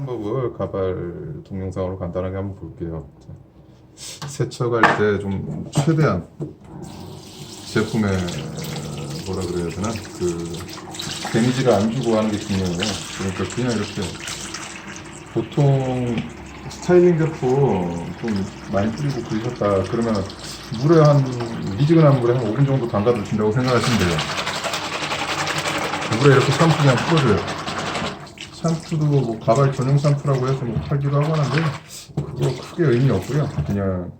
방법을 가발 동영상으로 간단하게 한번 볼게요. 세척할 때 좀 최대한 제품에 뭐라 그래야 되나 그 데미지를 안 주고 하는 게 중요해요. 그러니까 그냥 이렇게 보통 스타일링 제품 좀 많이 뿌리고 그러셨다 그러면 물에 한 미지근한 물에 한 5분 정도 담가 두신다고 생각하시면 돼요. 물에 이렇게 샴푸 그냥 풀어줘요. 샴푸도 뭐 가발 전용 샴푸라고 해서 뭐 팔기도 하고 하는데 그거 크게 의미 없고요. 그냥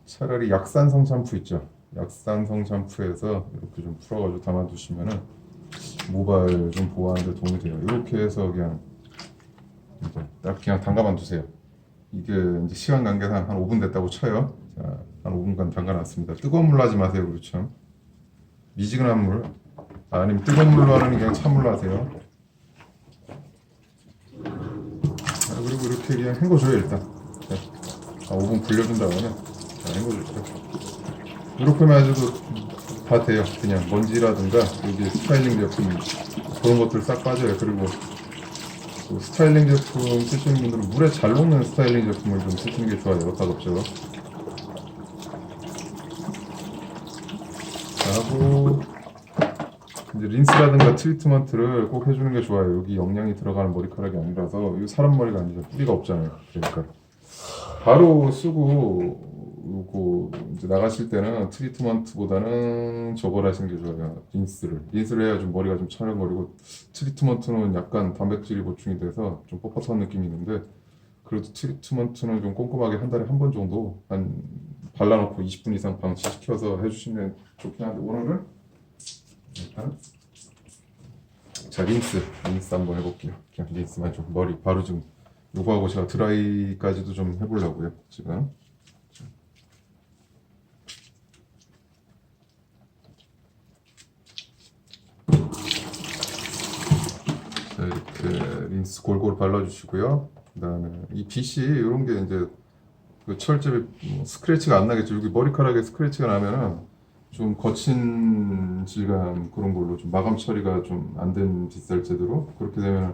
차라리 약산성 샴푸 있죠. 약산성 샴푸에서 이렇게 좀 풀어가지고 담아두시면은 모발 좀 보호하는 데 도움이 돼요. 이렇게 해서 그냥 이제 딱 그냥 담가만 두세요. 이게 이제 시간 관계상 한 5분 됐다고 쳐요. 자, 한 5분간 담가놨습니다. 뜨거운 물로 하지 마세요. 그렇죠? 미지근한 물 아니면 뜨거운 물로 하는 그냥 찬물로 하세요. 그리고 이렇게 그냥 헹궈줘요 일단. 자, 5분 불려준 다음에 자, 헹궈주세요. 이렇게만 해줘도 다 돼요. 그냥 먼지라든가 여기 스타일링 제품 그런 것들 싹 빠져요. 그리고 또 스타일링 제품 쓰시는 분들은 물에 잘 녹는 스타일링 제품을 좀 쓰시는 게 좋아요. 가급적. 자, 하고 이제 린스라든가 트리트먼트를 꼭 해주는 게 좋아요. 여기 영양이 들어가는 머리카락이 아니라서 이거 사람 머리가 아니죠. 뿌리가 없잖아요. 그러니까 바로 쓰고 요거 이제 나가실 때는 트리트먼트보다는 저걸 하시는 게 좋아요. 린스를 해야 좀 머리가 좀 촬영거리고 트리트먼트는 약간 단백질이 보충이 돼서 좀 뻣뻣한 느낌이 있는데 그래도 트리트먼트는 좀 꼼꼼하게 한 달에 한 번 정도 한 발라놓고 20분 이상 방치시켜서 해주시면 좋긴 한데 오늘은 일단 자 린스 한번 해볼게요. 그냥 린스만 좀 머리 바로 좀 요거하고 제가 드라이까지도 좀 해보려고요 지금. 자 이렇게 린스 골고루 발라주시고요. 그다음에 이 빗이 이런 게 이제 그 철집에 스크래치가 안 나겠죠. 여기 머리카락에 스크래치가 나면은 좀 거친 질감 그런 걸로 좀 마감 처리가 좀 안 된 빗살 제대로 그렇게 되면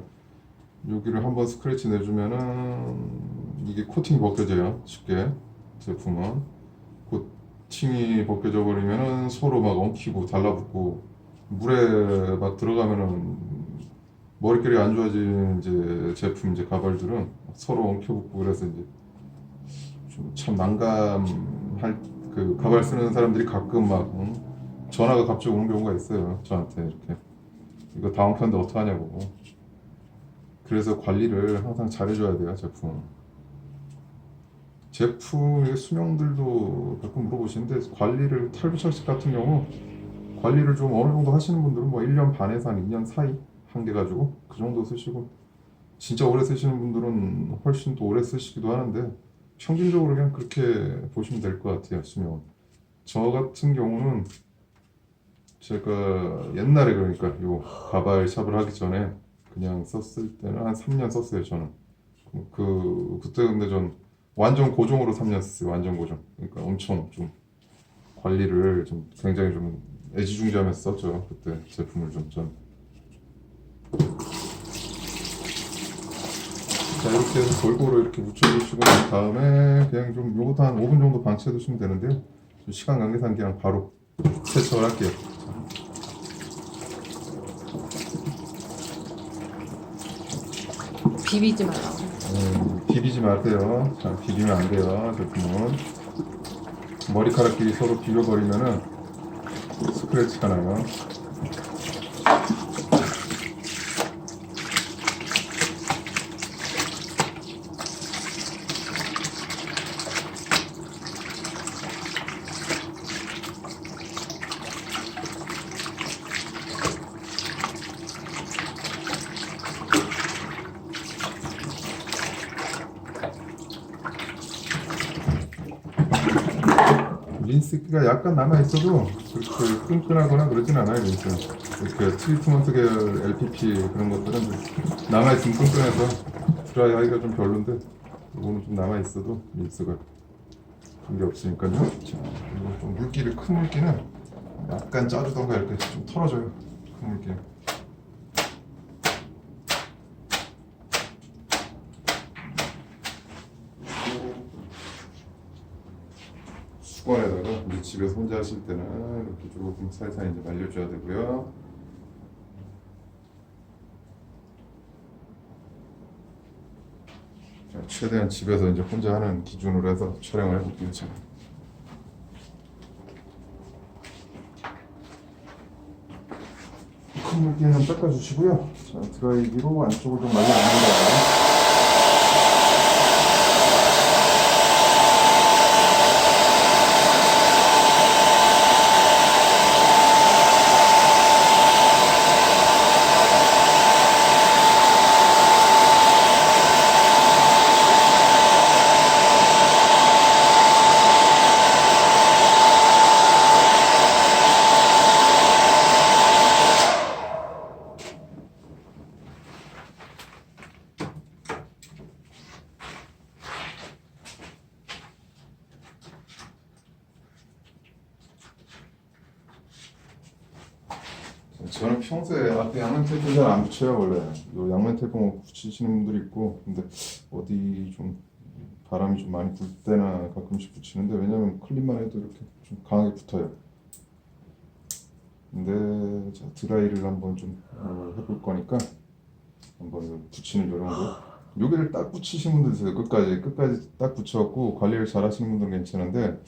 여기를 한번 스크래치 내주면은 이게 코팅이 벗겨져요. 쉽게 제품은 코팅이 벗겨져 버리면은 서로 막 엉키고 달라붙고 물에 막 들어가면은 머릿결이 안 좋아진 이제 제품 이제 가발들은 서로 엉켜붙고 그래서 이제 좀 참 난감할 그 가발 쓰는 사람들이 가끔 막 전화가 갑자기 오는 경우가 있어요. 저한테 이렇게 이거 다음 편데 어떡하냐고. 그래서 관리를 항상 잘해줘야 돼요. 제품의 수명들도 가끔 물어보시는데 관리를 탈부착식 같은 경우 관리를 좀 어느 정도 하시는 분들은 뭐 1년 반에서 한 2년 사이 한 개 가지고 그 정도 쓰시고 진짜 오래 쓰시는 분들은 훨씬 더 오래 쓰시기도 하는데 평균적으로 그냥 그렇게 보시면 될 것 같아요. 수명. 저 같은 경우는 제가 옛날에 그러니까 요 가발 샵을 하기 전에 그냥 썼을 때는 한 3년 썼어요. 저는 그때 근데 전 완전 고정으로 3년 썼어요. 완전 고정. 그러니까 엄청 좀 관리를 좀 굉장히 좀 애지중지하면서 썼죠. 그때 제품을 좀 전. 자 이렇게 해서 골고루 이렇게 묻혀주시고 난 다음에 그냥 좀 요것도 한 5분 정도 방치해 두시면 되는데요. 좀 시간 관계상 그냥 바로 세척을 할게요. 비비지 말라고. 비비지 마세요. 자, 비비면 안 돼요. 제품은 머리카락끼리 서로 비벼버리면은 스크래치가 나요. 린스가 약간 남아있어도 그렇게 끈끈하거나 그러진 않아요. 린스 이렇게 트리트먼트 계열 LPP 그런 것들은 남아있으면 끈끈해서 드라이 하기가 좀 별론데 이거는 좀 남아있어도 린스가 그게 없으니까요. 자, 그리고 좀 물기를 큰 물기는 약간 짜주던가 이렇게 좀 털어줘요. 큰 물기 수건에다가 이제 집에서 혼자 하실 때는 이렇게 조금 살살 이제 말려줘야 되고요. 자, 최대한 집에서 이제 혼자 하는 기준으로 해서 촬영을 해볼게요. 제가. 큰 물기는 닦아주시고요. 자, 드라이기로 안쪽을 좀 말려줍니다. 저는 평소에 앞에 양면 테이프 잘 안 붙여요 원래. 요 양면 테이프 뭐 붙이시는 분들이 있고, 근데 어디 좀 바람이 좀 많이 불 때나 가끔씩 붙이는데, 왜냐면 클립만 해도 이렇게 좀 강하게 붙어요. 근데 자, 드라이를 한번 좀 해볼 거니까 한번 붙이는 요령도. 여기를 딱 붙이시는 분들 있어요. 끝까지 딱 붙여갖고 관리를 잘 하시는 분들은 괜찮은데,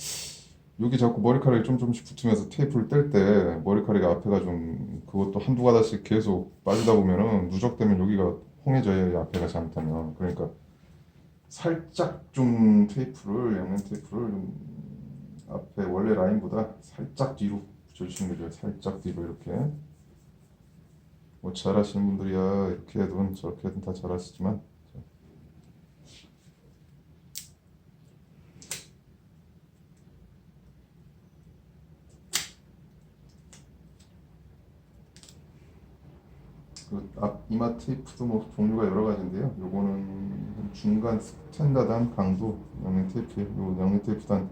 여기 자꾸 머리카락이 조금씩 붙으면서 테이프를 뗄 때 머리카락이 앞에가 좀, 그것도 한두 가닥씩 계속 빠지다 보면은 누적되면 여기가 홍해져요. 이 앞에가 잘못하면. 그러니까 살짝 좀 테이프를, 양면 테이프를 좀 앞에 원래 라인보다 살짝 뒤로 붙여주시는 거죠. 살짝 뒤로 이렇게. 뭐 잘하시는 분들이야 이렇게 해든 저렇게 해든 다 잘하시지만, 그 앞 이마 테이프도 뭐 종류가 여러 가지인데요. 요거는 중간 스탠다드한 강도 양면 테이프예요. 요 양면 테이프단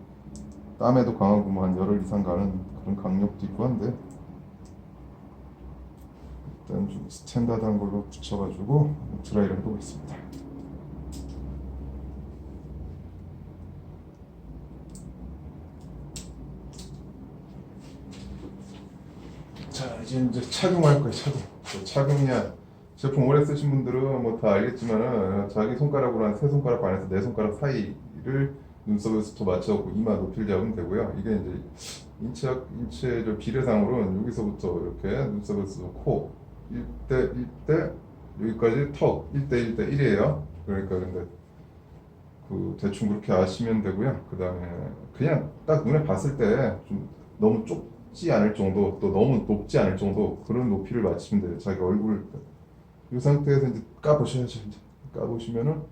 땀에도 강하고 뭐 한 열흘 이상 가는 그런 강력도 있고 한데, 일단 좀 스탠다드한 걸로 붙여가지고 드라이를 해보겠습니다. 자, 이제 착용할 거예요. 착용이야. 제품 오래 쓰신 분들은 뭐 다 알겠지만은, 자기 손가락으로 한 세 손가락 반에서 네 손가락 사이를 눈썹에서부터 맞춰갖고 이마 높이를 잡으면 되고요. 이게 이제 인체의 저 비례상으로는 여기서부터 이렇게 눈썹에서 코 1대 1대 여기까지 턱 1대 1대 1이에요. 그러니까 근데 그 대충 그렇게 아시면 되고요. 그 다음에 그냥 딱 눈에 봤을 때 좀 너무 좁지 않을 정도, 또 너무 높지 않을 정도, 그런 높이를 맞추면 돼요. 자기 얼굴. 이 상태에서 이제 까보셔야죠. 이제 까보시면은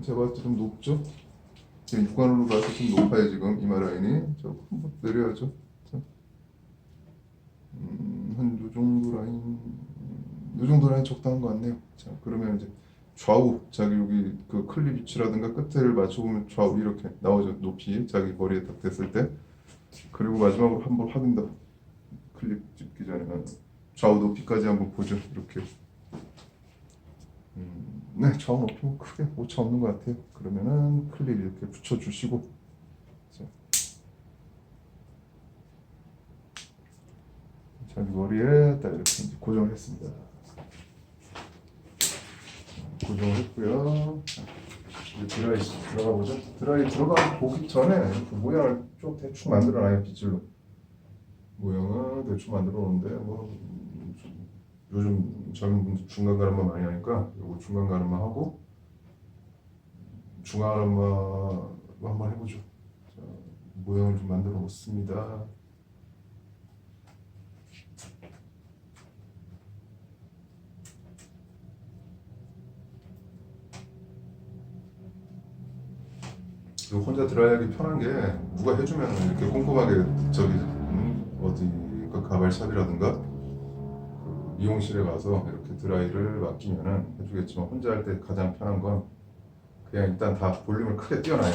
제가 봤을 때 좀 높죠. 지금 육안으로 봐서 좀 높아요. 지금 이마 라인이 저 한번 내려야죠. 한 요 정도 라인, 요 정도 라인 적당한 것 같네요. 자, 그러면 이제 좌우, 자기 여기 그 클립 위치라든가 끝을 맞춰보면 좌우 이렇게 나오죠. 높이 자기 머리에 딱 됐을 때. 그리고 마지막으로 한번 확인 더, 클립 찍기 전에는 좌우 높이까지 한번 보죠. 이렇게. 네, 좌우 높이 뭐 크게 오차 없는 것 같아요. 그러면은 클립 이렇게 붙여주시고, 자기 머리에 딱 이렇게 이제 고정을 했습니다. 고정을 했고요. 이제 드라이 들어가 보죠. 드라이 들어가 보기 전에 그 모양을 좀 대충 만들어놔요. 빗질로 모양을 대충 만들어 놓는데, 뭐 요즘 젊은 분들 중간 가름만 많이 하니까 요거 중간 가름만 하고 중간 가름만 한번 해보죠. 자, 모양을 좀 만들어 놓습니다. 혼자 드라이하기 편한 게, 누가 해주면 이렇게 꼼꼼하게 저기 어디 그 가발샵이라든가 그 미용실에 가서 이렇게 드라이를 맡기면은 해주겠지만, 혼자 할 때 가장 편한 건 그냥 일단 다 볼륨을 크게 띄워놔요.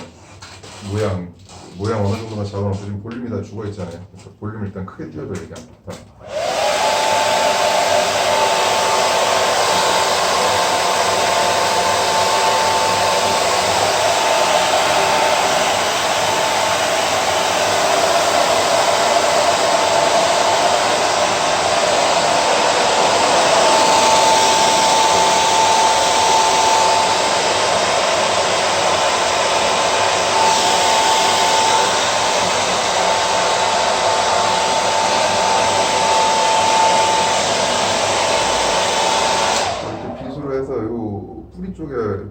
모양 어느 정도만 잡아놓고 지금 볼륨이 다 죽어 있잖아요. 그래서 볼륨을 일단 크게 띄워줘요. 그냥 다.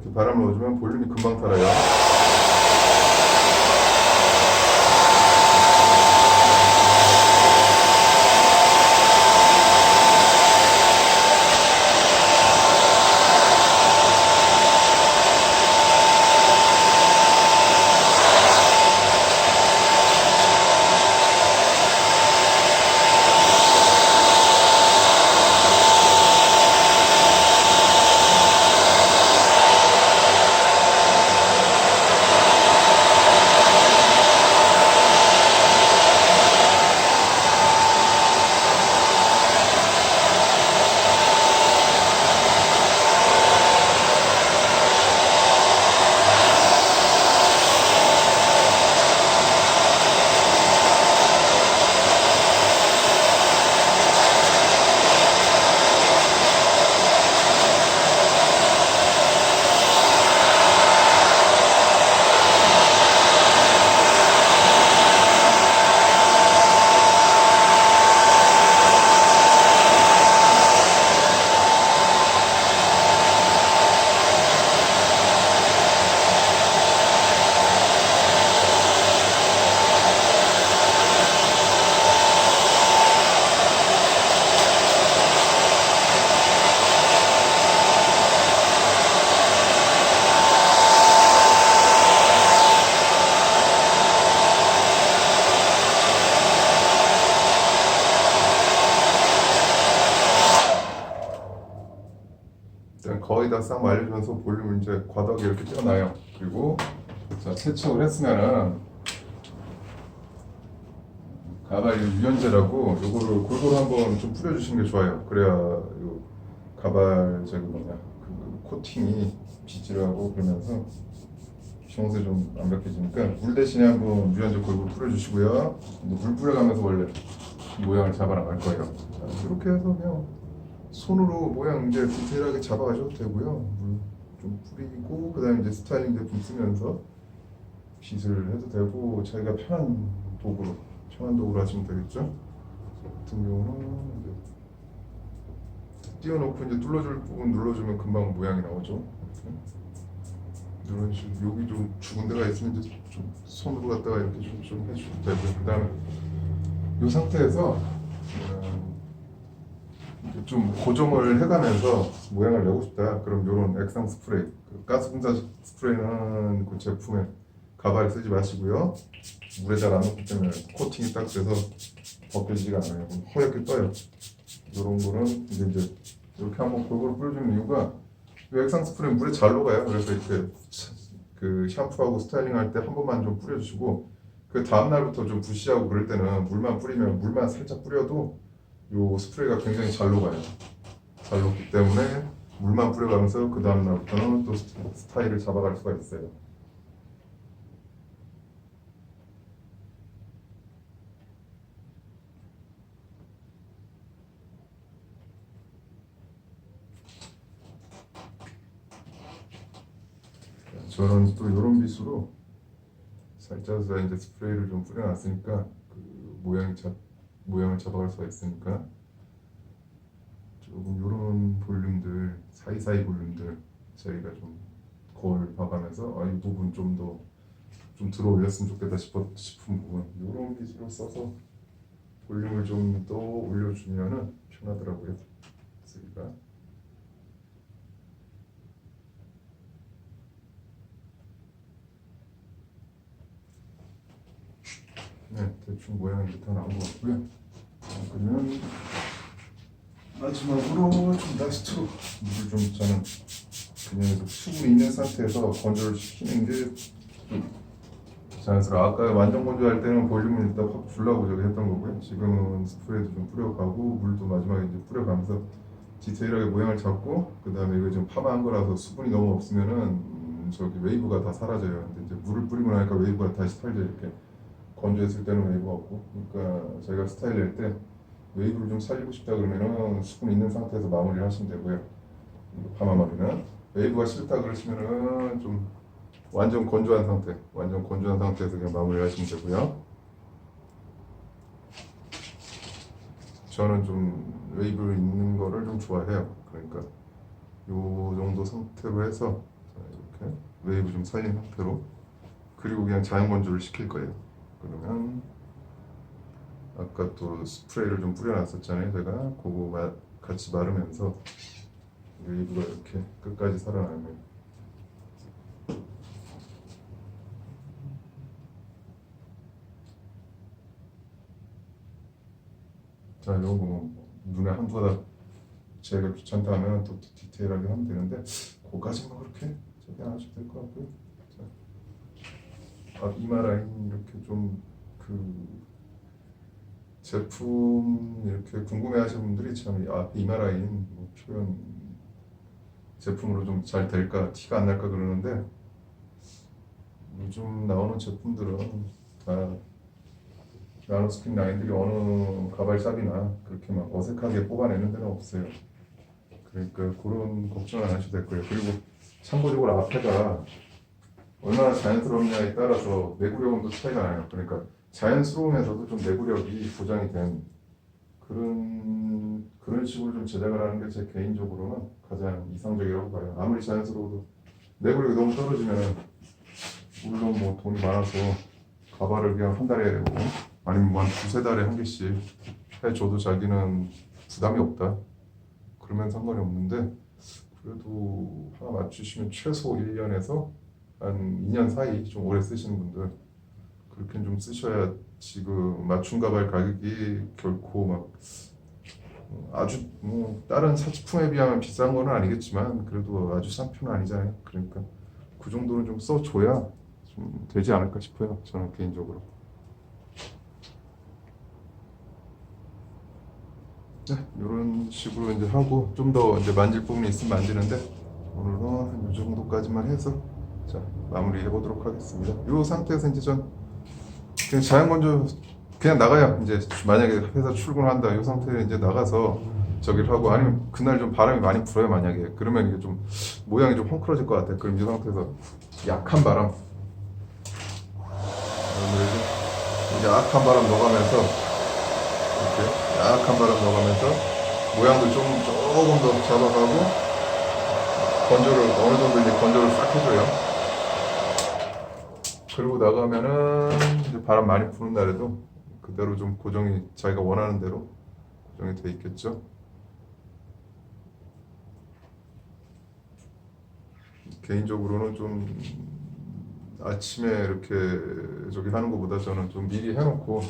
이렇게 바람을 넣어주면 볼륨이 금방 달아요. 일단 거의 다 싹 말려주면서 볼륨을 이제 과도하게 이렇게 떼어놔요. 그리고 자, 세척을 했으면은 가발 유연제라고 요거를 골고루 한번 좀 뿌려주시는 게 좋아요. 그래야 요 가발 저기 뭐냐 그 코팅이 비질하고 그러면서 형세 좀 완벽해지니까 물 대신에 한번 유연제 골고루 뿌려주시고요. 물 뿌려가면서 원래 모양을 잡아나갈 거예요. 자, 이렇게 해서 그냥 손으로 모양 이제 디테일하게 잡아가셔도 되고요. 물 좀 뿌리고 그다음에 이제 스타일링 제품 쓰면서 빗을 해도 되고 자기가 편한 도구로 하시면 되겠죠. 저 같은 경우는 이제 띄워놓고 이제 눌러줄 부분 눌러주면 금방 모양이 나오죠. 이렇게 눌러주시고 여기 좀 죽은 데가 있으면 이제 좀 손으로 갖다가 이렇게 좀 해주셔도 되고요. 그다음에 이 상태에서 이제 좀 고정을 해가면서 모양을 내고 싶다. 그럼 이런 액상 스프레이, 그 가스 분사 스프레이는 그 제품에 가발을 쓰지 마시고요. 물에 잘 안 녹기 때문에 코팅이 딱 돼서 벗겨지지가 않아요. 허옇게 떠요. 이런 거는 이제 이렇게 한번 골고루 뿌려주는 이유가 이 액상 스프레이 물에 잘 녹아요. 그래서 이렇게 그 샴푸하고 스타일링 할 때 한 번만 좀 뿌려주시고 그 다음 날부터 좀 부시하고 그럴 때는 물만 살짝 뿌려도 요 스프레이가 굉장히 잘 녹아요. 잘 녹기 때문에 물만 뿌려가면서 그 다음 날부터는 또 스타일을 잡아갈 수가 있어요. 저는 또 이런 빗으로 살짝 이제 스프레이를 좀 뿌려놨으니까 그 모양을 잡아갈 수가 있으니까 조금 이런 볼륨들 사이사이 볼륨들 저희가 좀 거울 봐가면서 이 부분 좀 더 좀 들어 올렸으면 좋겠다 싶은 부분 이런 빗으로 써서 볼륨을 좀 더 올려주면은 편하더라고요. 쓰기가. 네, 대충 모양이 이렇게 나온 것 같고요. 그러면 마지막으로 좀 라스트로 물을 좀 저는 그냥 수분이 있는 상태에서 건조를 시키는 게 자연스러워. 아까 완전 건조할 때는 볼륨을 일단 확 주려고 저기 했던 거고요. 지금은 스프레이도 좀 뿌려가고 물도 마지막에 이제 뿌려가면서 디테일하게 모양을 잡고 그 다음에 이거 좀 파마한 거라서 수분이 너무 없으면은 저기 웨이브가 다 사라져요. 근데 이제 물을 뿌리고 나니까 웨이브가 다시 살죠. 이렇게 건조했을 때는 웨이브가 없고. 그러니까 저희가 스타일 낼 때 웨이브를 좀 살리고 싶다 그러면은 수분 있는 상태에서 마무리를 하시면 되고요. 파마 머리는 웨이브가 싫다 그러시면은 좀 완전 건조한 상태에서 그냥 마무리를 하시면 되고요. 저는 좀 웨이브 있는 거를 좀 좋아해요. 그러니까 요 정도 상태로 해서 이렇게 웨이브 좀 살린 상태로, 그리고 그냥 자연 건조를 시킬 거예요. 그러면 아까 또 스프레이를 좀 뿌려놨었잖아요. 제가 그거 같이 마르면서 웨이브가 이렇게 끝까지 살아나면, 자, 요거 눈에 한보다 제가 귀찮다 하면 또 디테일하게 하면 되는데, 그거까지만 그렇게 저기 안 하셔도 될 것 같고요. 자, 앞 이마 라인 이렇게 좀 그 제품 이렇게 궁금해하시는 분들이 참 앞에 이마 라인 뭐 표현 제품으로 좀 잘 될까, 티가 안 날까 그러는데, 요즘 나오는 제품들은 다 나노스킨 라인들이 어느 가발샵이나 그렇게 막 어색하게 뽑아내는 데는 없어요. 그러니까 그런 걱정 안 하셔도 될 거예요. 그리고 참고적으로 앞에가 얼마나 자연스럽냐에 따라서 내구력도 차이가 나요. 그러니까 자연스러우면서도 좀 내구력이 보장이 된 그런 식으로 좀 제작을 하는 게 제 개인적으로는 가장 이상적이라고 봐요. 아무리 자연스러워도 내구력이 너무 떨어지면, 물론 뭐 돈이 많아서 가발을 그냥 한 달에 아니면 뭐 한 두세 달에 한 개씩 해줘도 자기는 부담이 없다, 그러면 상관이 없는데, 그래도 하나 맞추시면 최소 1년에서 한 2년 사이 좀 오래 쓰시는 분들, 그렇게 좀 쓰셔야 지금 맞춤 가발 가격이 결코 막 아주 뭐 다른 사치품에 비하면 비싼 거는 아니겠지만 그래도 아주 싼 편은 아니잖아요. 그러니까 그 정도는 좀 써줘야 좀 되지 않을까 싶어요. 저는 개인적으로. 네, 이런 식으로 이제 하고 좀 더 이제 만질 부분이 있으면 만지는데, 오늘은 한 이 정도까지만 해서 자 마무리해 보도록 하겠습니다. 이 상태에서 이제 전 그냥 자연 건조 그냥 나가요. 이제 만약에 회사 출근한다 이 상태에 이제 나가서 저기를 하고, 아니면 그날 좀 바람이 많이 불어요. 만약에 그러면 이게 좀 모양이 좀 헝클어질 것 같아. 그럼 이 상태에서 약한 바람, 이제 약한 바람 넣어가면서 이렇게 약한 바람 넣어가면서 모양도 좀 조금 더 잡아가고, 건조를 어느 정도 이제 건조를 싹 해줘요. 그리고 나가면은 이제 바람 많이 부는 날에도 그대로 좀 고정이 자기가 원하는 대로 고정이 돼 있겠죠. 개인적으로는 좀 아침에 이렇게 저기 하는 것보다 저는 좀 미리 해놓고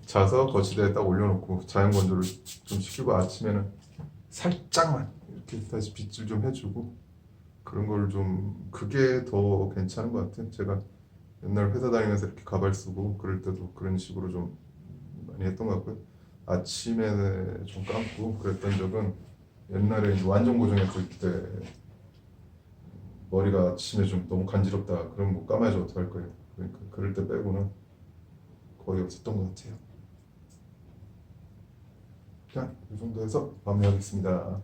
자서 거치대에 딱 올려놓고 자연 건조를 좀 시키고, 아침에는 살짝만 이렇게 다시 빗질 좀 해주고, 그런 걸 좀 그게 더 괜찮은 것 같아요. 제가 옛날 회사 다니면서 이렇게 가발 쓰고 그럴 때도 그런 식으로 좀 많이 했던 것 같고요. 아침에 좀 감고 그랬던 적은 옛날에 이제 완전 고정했을 때 머리가 아침에 좀 너무 간지럽다 그럼 뭐 감아야지 어떡할 거예요. 그러니까 그럴 때 빼고는 거의 없었던 것 같아요. 자, 이 정도에서 마무리하겠습니다.